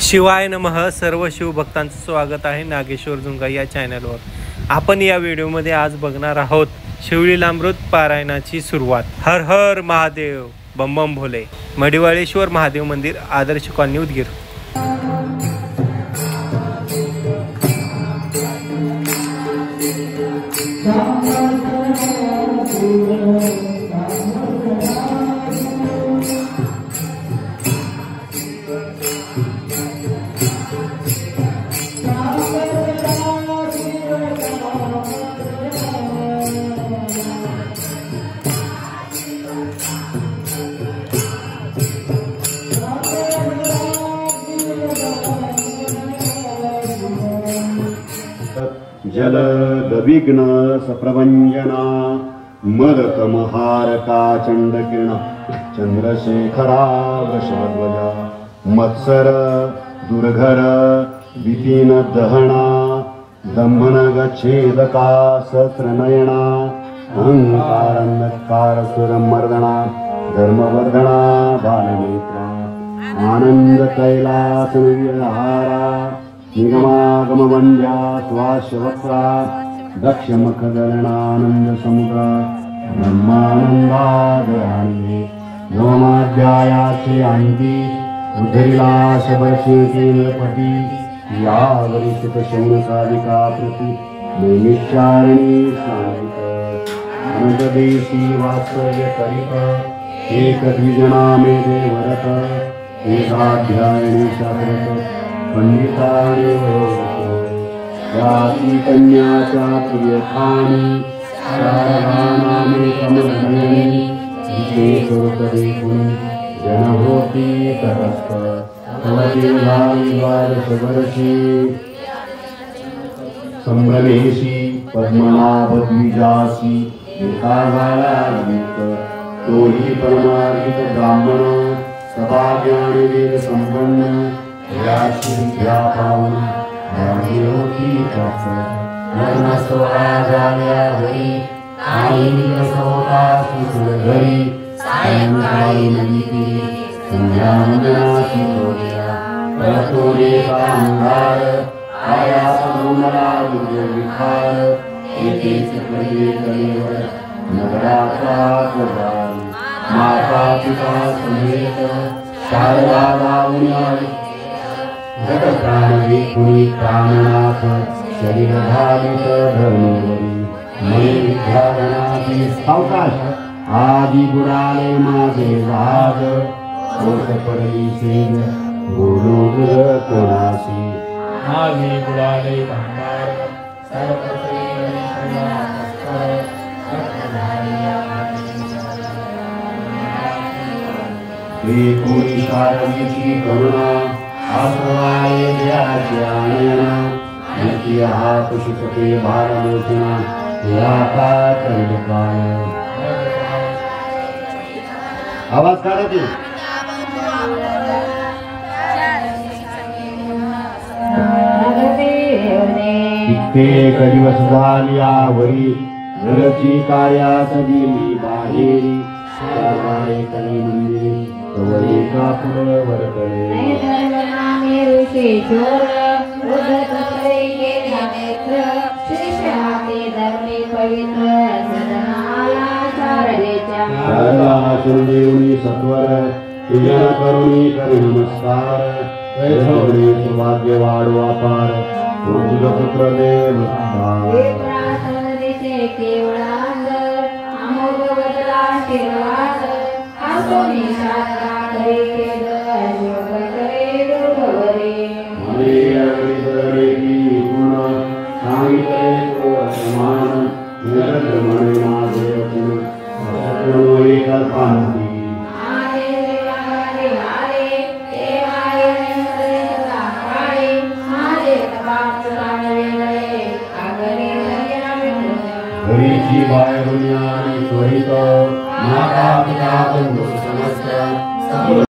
शिवाय नमः. सर्व शिवभक्तांचं स्वागत आहे नागेश्वर जुंगा या चॅनलवर. आपण या व्हिडिओमध्ये आज बघणार आहोत शिवलीलामृत पारायणाची सुरुवात. हर हर महादेव, बम बम भोले. मडिवाळेश्वर महादेव मंदिर, आदर्श कॉलनी, उदगीर. जलदविघ्न सप्रभंजना मदकमहारका चंडकिरण चंद्रशेखरा वृषध्वजा मत्सर दुर्घर विपिन दहना दमन गच्छेदका सहस्रनयना अहंकार सुरमर्दना धर्मवर्धना बालनेत्रा आनंद कैलास विहारा निगमागम वंद्या स्वाश्वत्रा दक्षमखगणानंद समुद्र ब्रह्मानंदादयान्वे नवमाध्यायाचे अंती उद्धरिलाश वर्षेती नृपती यावरिषित शौन साधिका प्रति नैमिषारणी सांगित अनंतदेशी वास्तव्य करित एक द्विजना मे देवरत एकाध्यायिनी शास्त्रत पंडिताने याची कन्याच्या प्रियखानी शारदानामे कमलनयनी विशेषोपदे कुणी जन होती तरस्त तवती द्वादशवर्षी संभ्रमेशी पद्मनाभद्विजासी एका गाळायुक्त तोही परमार्थिक ब्राह्मण सभाज्ञानवेद संपन्न याची विद्या पाहून होती प्राप्त वर्णसोहळा झाल्या घरी आई सोहळा सुखद घरी सायंकाळी नदी संध्यावंदनाची जोड्या परतोरे अंगार आया समुद्रा विखार येतेच पहिले कलेवर नगराचा प्रभाव माता पिता समेत शारदा लावून जग प्राणी कुणी कामनाथ शरीर धारित धर्मवरी मय विद्यागणाची सावकाश आदि बुडाले माझे वाद कोट पडली सेज बोलू गुर कोणाशी माझे बुडाले भांडार हे कोणी शारदीची करुणा आश्रवाय द्याची आनयना नित्य हात शिकते भारलोचना या का चंडकाय. आवाज काढा ते. कित्येक दिवस झाली आवरी घरची कार्यास गेली बाहेरी साराय कली मंदिरी तवरी कापूर वरकडे देवनी सत्वर तुझ्या करुणी करी नमस्कार वैभवने सौभाग्य वाढो अपार तुझ पुत्र देव घरीची बाय दुनिया त्वरित माता पिता बंधू समस्त